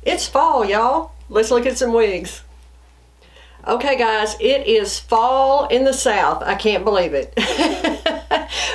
It's fall, y'all. Let's look at some wigs. Okay guys, it is fall in the South. I can't believe it.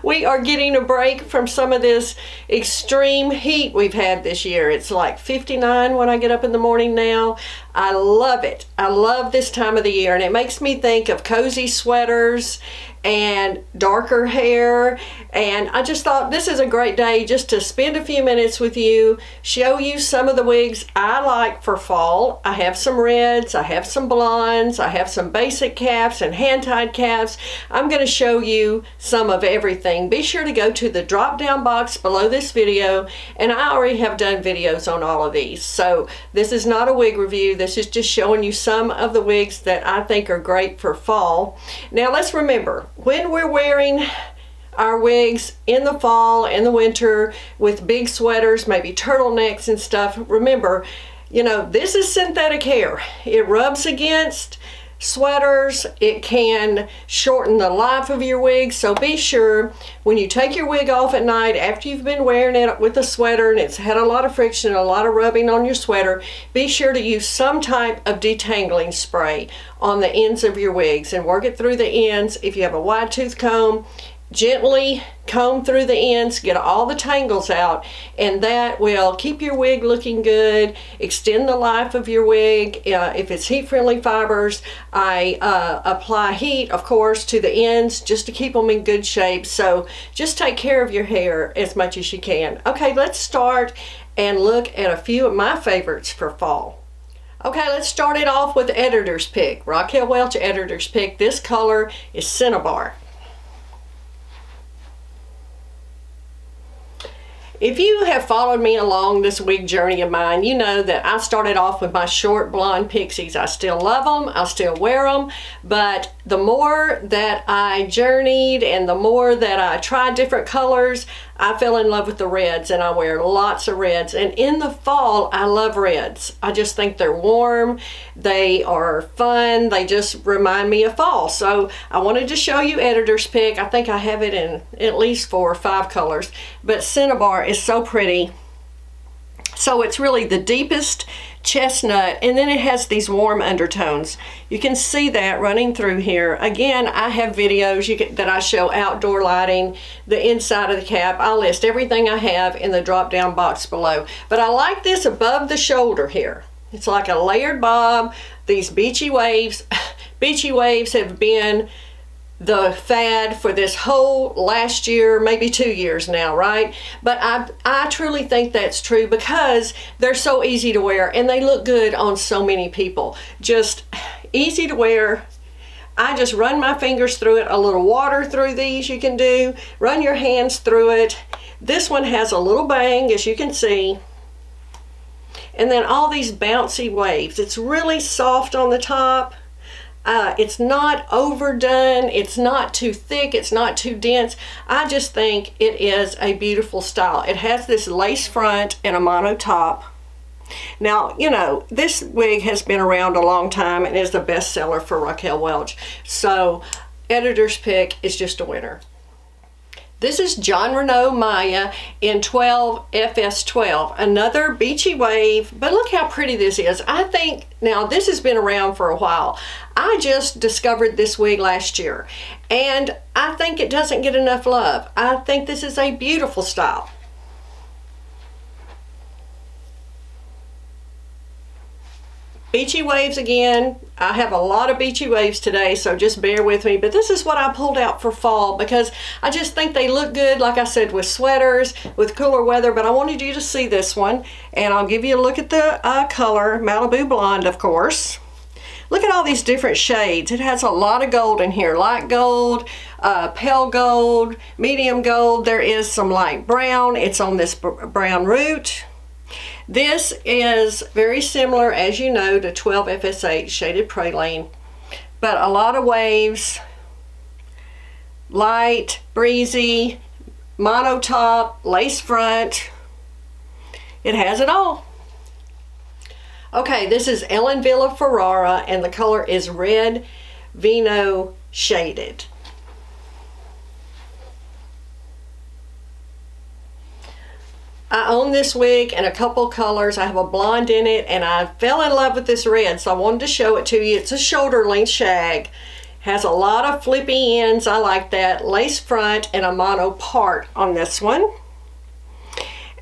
We are getting a break from some of this extreme heat we've had this year. It's like 59 when I get up in the morning now. I love it. I love this time of the year, and it makes me think of cozy sweaters and darker hair, and I just thought this is a great day just to spend a few minutes with you, show you some of the wigs I like for fall. I have some reds, I have some blondes, I have some basic caps and hand-tied caps. I'm going to show you some of everything. Be sure to go to the drop-down box below this video, and I already have done videos on all of these. So this is not a wig review, this is just showing you some of the wigs that I think are great for fall. Now let's remember, when we're wearing our wigs in the fall, in the winter, with big sweaters, maybe turtlenecks and stuff, remember, you know, this is synthetic hair. It rubs against sweaters. It can shorten the life of your wig, so be sure when you take your wig off at night after you've been wearing it with a sweater and it's had a lot of friction, a lot of rubbing on your sweater, be sure to use some type of detangling spray on the ends of your wigs and work it through the ends. If you have a wide tooth comb, gently comb through the ends, get all the tangles out, and that will keep your wig looking good, extend the life of your wig. If it's heat-friendly fibers, I apply heat, of course, to the ends just to keep them in good shape. So just take care of your hair as much as you can. Okay, let's start and look at a few of my favorites for fall. Okay, let's start it off with Editor's Pick. Raquel Welch Editor's Pick. This color is Cinnabar. If you have followed me along this wig journey of mine, you know that I started off with my short blonde pixies. I still love them, I still wear them, but the more that I journeyed and the more that I tried different colors, I fell in love with the reds, and I wear lots of reds. And in the fall, I love reds. I just think they're warm, they are fun, they just remind me of fall. So I wanted to show you Editor's Pick. I think I have it in at least 4 or 5 colors, but Cinnabar is so pretty. So it's really the deepest chestnut, and then it has these warm undertones. You can see that running through here. Again, I have videos that I show outdoor lighting, the inside of the cap. I'll list everything I have in the drop down box below. But I like this above the shoulder here. It's like a layered bob, these beachy waves. Beachy waves have been the fad for this whole last year, maybe 2 years now, right? But I truly think that's true because they're so easy to wear and they look good on so many people. Just easy to wear. I just run my fingers through it, a little water through these you can do, run your hands through it. This one has a little bang, as you can see. And then all these bouncy waves. It's really soft on the top. It's not overdone, it's not too thick, it's not too dense. I just think it is a beautiful style. It has this lace front and a mono top. Now, you know, this wig has been around a long time and is the best seller for Raquel Welch. So, Editor's Pick is just a winner. This is John Renaud Maya in 12 FS12, another beachy wave, but look how pretty this is. I think, now this has been around for a while. I just discovered this wig last year, and I think it doesn't get enough love. I think this is a beautiful style. Beachy waves again. I have a lot of beachy waves today, so just bear with me. But this is what I pulled out for fall because I just think they look good, like I said, with sweaters, with cooler weather. But I wanted you to see this one, and I'll give you a look at the color, Malibu Blonde, of course. Look at all these different shades. It has a lot of gold in here. Light gold, pale gold, medium gold. There is some light brown. It's on this brown root. This is very similar, as you know, to 12 FS8 Shaded Praline, but a lot of waves, light, breezy, mono top, lace front. It has it all. Okay, this is Ellen Villa Ferrara, and the color is Red Vino Shaded. I own this wig in a couple colors. I have a blonde in it, and I fell in love with this red, so I wanted to show it to you. It's a shoulder length shag. Has a lot of flippy ends. I like that. Lace front and a mono part on this one.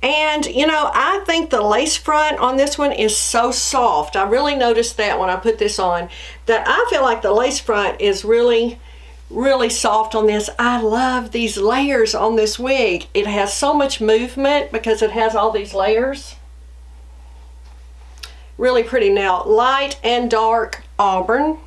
And you know, I think the lace front on this one is so soft. I really noticed that when I put this on, that I feel like the lace front is really soft on this. I love these layers on this wig. It has so much movement because it has all these layers. Really pretty. Now, light and dark auburn,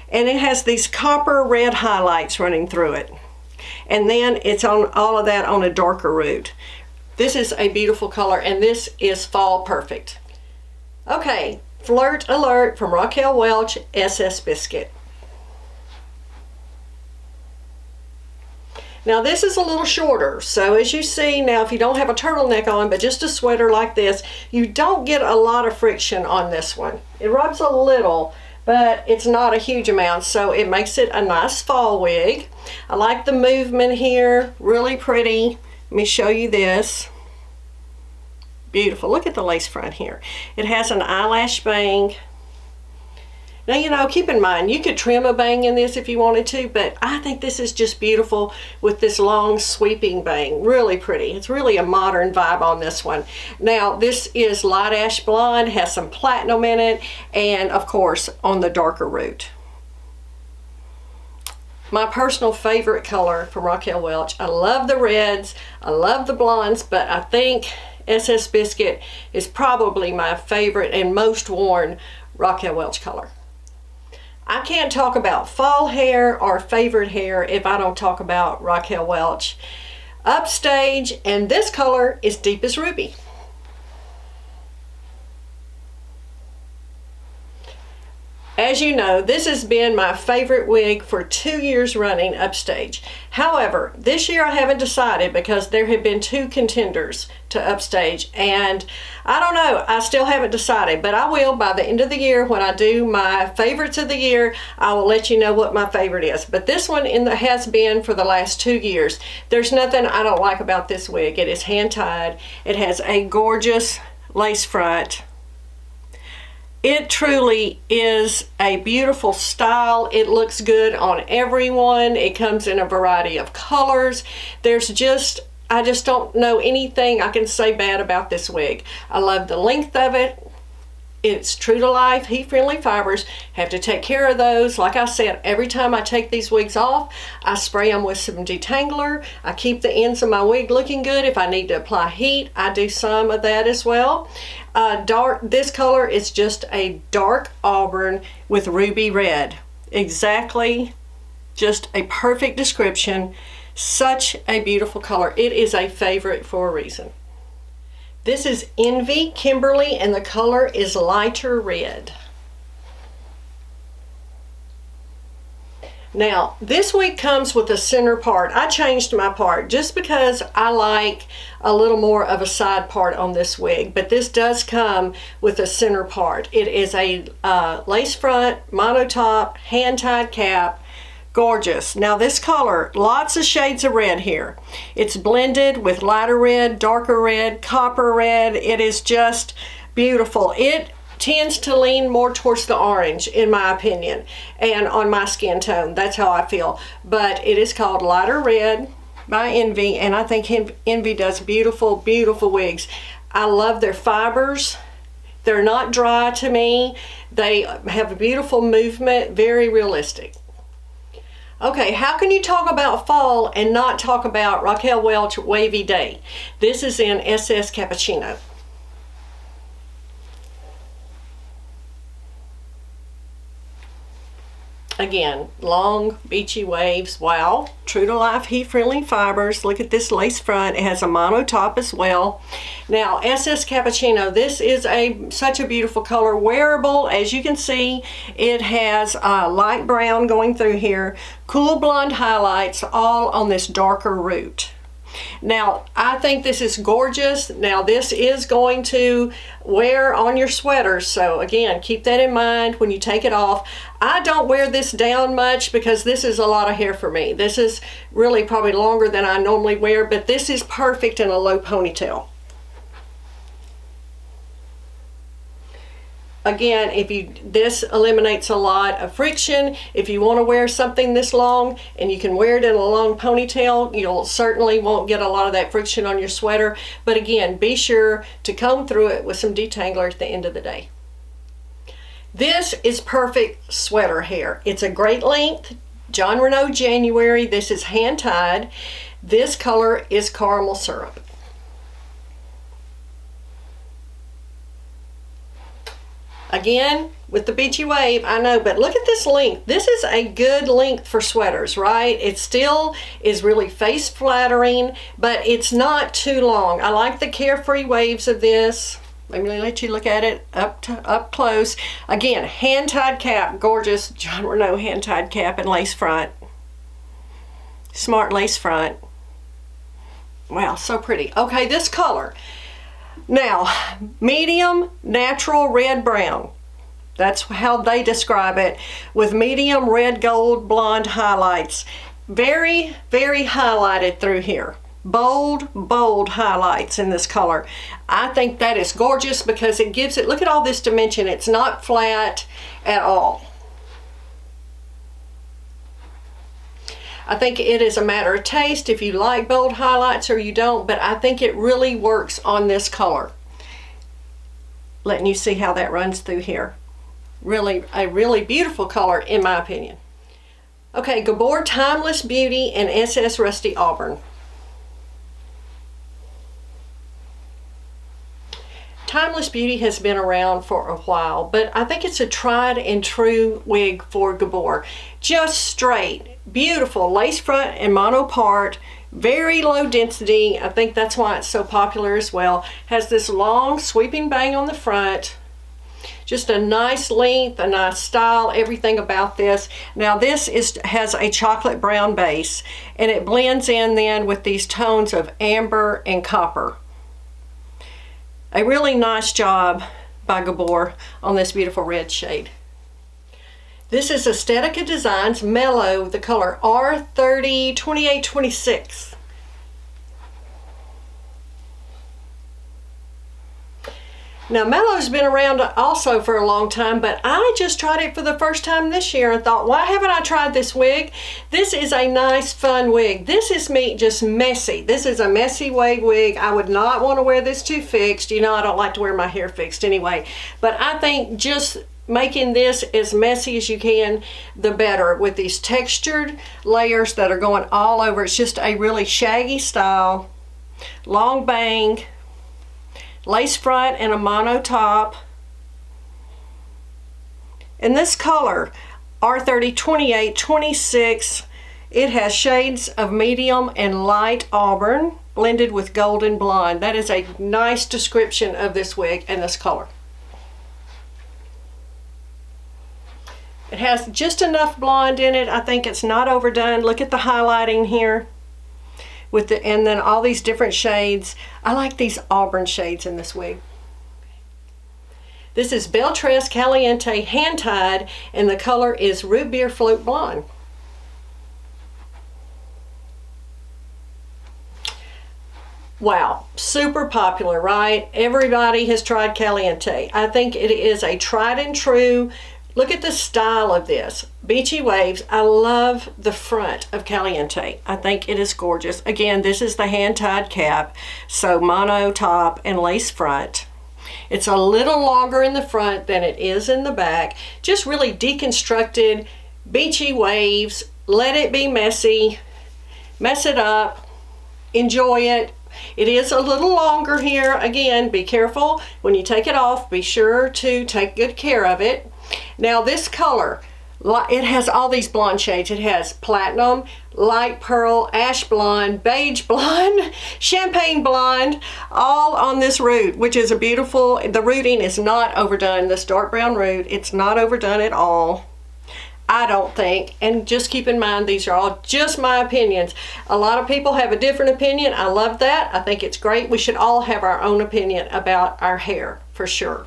and it has these copper red highlights running through it, and then it's on all of that on a darker root. This is a beautiful color, and this is fall perfect. Okay, Flirt Alert from Raquel Welch, SS Biscuit. Now this is a little shorter, so as you see now, if you don't have a turtleneck on, but just a sweater like this, you don't get a lot of friction on this one. It rubs a little, but it's not a huge amount, so it makes it a nice fall wig. I like the movement here, really pretty. Let me show you this. Beautiful. Look at the lace front here. It has an eyelash bang. Now, you know, keep in mind, you could trim a bang in this if you wanted to, but I think this is just beautiful with this long sweeping bang. Really pretty. It's really a modern vibe on this one. Now, this is light ash blonde, has some platinum in it, and of course, on the darker root. My personal favorite color from Raquel Welch. I love the reds, I love the blondes, but I think SS Biscuit is probably my favorite and most worn Raquel Welch color. I can't talk about fall hair or favorite hair if I don't talk about Raquel Welch. Upstage, and this color is Deep as Ruby. As you know, this has been my favorite wig for 2 years running, Upstage. However, this year I haven't decided because there have been 2 contenders to Upstage, and I don't know, I still haven't decided, but I will by the end of the year when I do my favorites of the year. I will let you know what my favorite is. But this one has been for the last 2 years. There's nothing I don't like about this wig. It is hand-tied. It has a gorgeous lace front. It truly is a beautiful style. It looks good on everyone. It comes in a variety of colors. I just don't know anything I can say bad about this wig. I love the length of it. It's true to life, heat-friendly fibers. Have to take care of those. Like I said, every time I take these wigs off, I spray them with some detangler. I keep the ends of my wig looking good. If I need to apply heat, I do some of that as well. This color is just a dark auburn with ruby red. Exactly, just a perfect description. Such a beautiful color. It is a favorite for a reason. This is Envy Kimberly, and the color is lighter red. Now, this wig comes with a center part. I changed my part just because I like a little more of a side part on this wig, but this does come with a center part. It is a lace front, mono top, hand-tied cap. Gorgeous. Now this color, lots of shades of red here. It's blended with lighter red, darker red, copper red. It is just beautiful. It tends to lean more towards the orange in my opinion, and on my skin tone, that's how I feel. But it is called Lighter Red by Envy, and I think Envy does beautiful, beautiful wigs. I love their fibers. They're not dry to me. They have a beautiful movement, very realistic. Okay, how can you talk about fall and not talk about Raquel Welch Wavy Day? This is in SS Cappuccino. Again, long beachy waves. Wow, true to life heat-friendly fibers. Look at this lace front. It has a mono top as well. Now SS Cappuccino, this is such a beautiful color, wearable. As you can see, it has light brown going through here, cool blonde highlights, all on this darker root. Now, I think this is gorgeous. Now, this is going to wear on your sweaters, so again, keep that in mind when you take it off. I don't wear this down much because this is a lot of hair for me. This is really probably longer than I normally wear, but this is perfect in a low ponytail. Again, this eliminates a lot of friction. If you want to wear something this long and you can wear it in a long ponytail, you'll certainly won't get a lot of that friction on your sweater. But again, be sure to comb through it with some detangler at the end of the day. This is perfect sweater hair. It's a great length, John Renault January. This is hand tied. This color is caramel syrup. Again, with the beachy wave, I know, but look at this length. This is a good length for sweaters, right? It still is really face flattering, but it's not too long. I like the carefree waves of this. Let me let you look at it up close. Again, hand-tied cap, gorgeous John Renault hand-tied cap and lace front. Smart lace front. Wow, so pretty. Okay, this color. Now, medium natural red brown. That's how they describe it, with medium red gold blonde highlights. Very, very highlighted through here. Bold, bold highlights in this color. I think that is gorgeous because it gives it, look at all this dimension. It's not flat at all. I think it is a matter of taste if you like bold highlights or you don't, but I think it really works on this color. Letting you see how that runs through here. Really, a really beautiful color in my opinion. Okay, Gabor Timeless Beauty and SS Rusty Auburn. Timeless Beauty has been around for a while, but I think it's a tried and true wig for Gabor. Just straight, beautiful lace front and mono part, very low density. I think that's why it's so popular as well. Has this long sweeping bang on the front. Just a nice length, a nice style, everything about this. Now this has a chocolate brown base, and it blends in then with these tones of amber and copper. A really nice job by Gabor on this beautiful red shade. This is Aesthetica Designs Mellow, the color R30 2826. Now Mellow's been around also for a long time, but I just tried it for the first time this year and thought, why haven't I tried this wig? This is a nice fun wig. This is just messy. This is a messy wave wig. I would not want to wear this too fixed. You know I don't like to wear my hair fixed anyway, but I think just making this as messy as you can, the better, with these textured layers that are going all over. It's just a really shaggy style, long bang, lace front and a mono top. And this color, R30 2826, it has shades of medium and light auburn blended with golden blonde. That is a nice description of this wig and this color. It has just enough blonde in it. I think it's not overdone. Look at the highlighting here. And then all these different shades. I like these auburn shades in this wig. This is Beltress Caliente hand tied, and the color is Root Beer Float Blonde. Wow, super popular, right? Everybody has tried Caliente. I think it is a tried and true. Look at the style of this. Beachy waves. I love the front of Caliente. I think it is gorgeous. Again, this is the hand-tied cap. So mono top and lace front. It's a little longer in the front than it is in the back. Just really deconstructed, beachy waves. Let it be messy. Mess it up. Enjoy it. It is a little longer here. Again, be careful. When you take it off, be sure to take good care of it. Now this color, it has all these blonde shades. It has platinum, light pearl, ash blonde, beige blonde, champagne blonde, all on this root, which is a beautiful, the rooting is not overdone. This dark brown root, it's not overdone at all, I don't think. And just keep in mind, these are all just my opinions. A lot of people have a different opinion. I love that. I think it's great. We should all have our own opinion about our hair, for sure.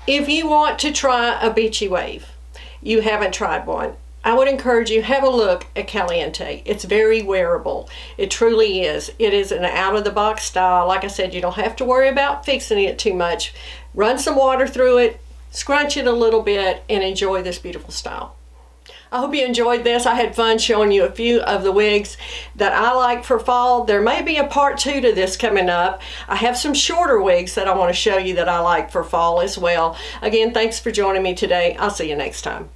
If you want to try a beachy wave, you haven't tried one, I would encourage you, have a look at Caliente. It's very wearable. It truly is. It is an out-of-the-box style. Like I said, you don't have to worry about fixing it too much. Run some water through it, scrunch it a little bit, and enjoy this beautiful style. I hope you enjoyed this. I had fun showing you a few of the wigs that I like for fall. There may be a part 2 to this coming up. I have some shorter wigs that I want to show you that I like for fall as well. Again, thanks for joining me today. I'll see you next time.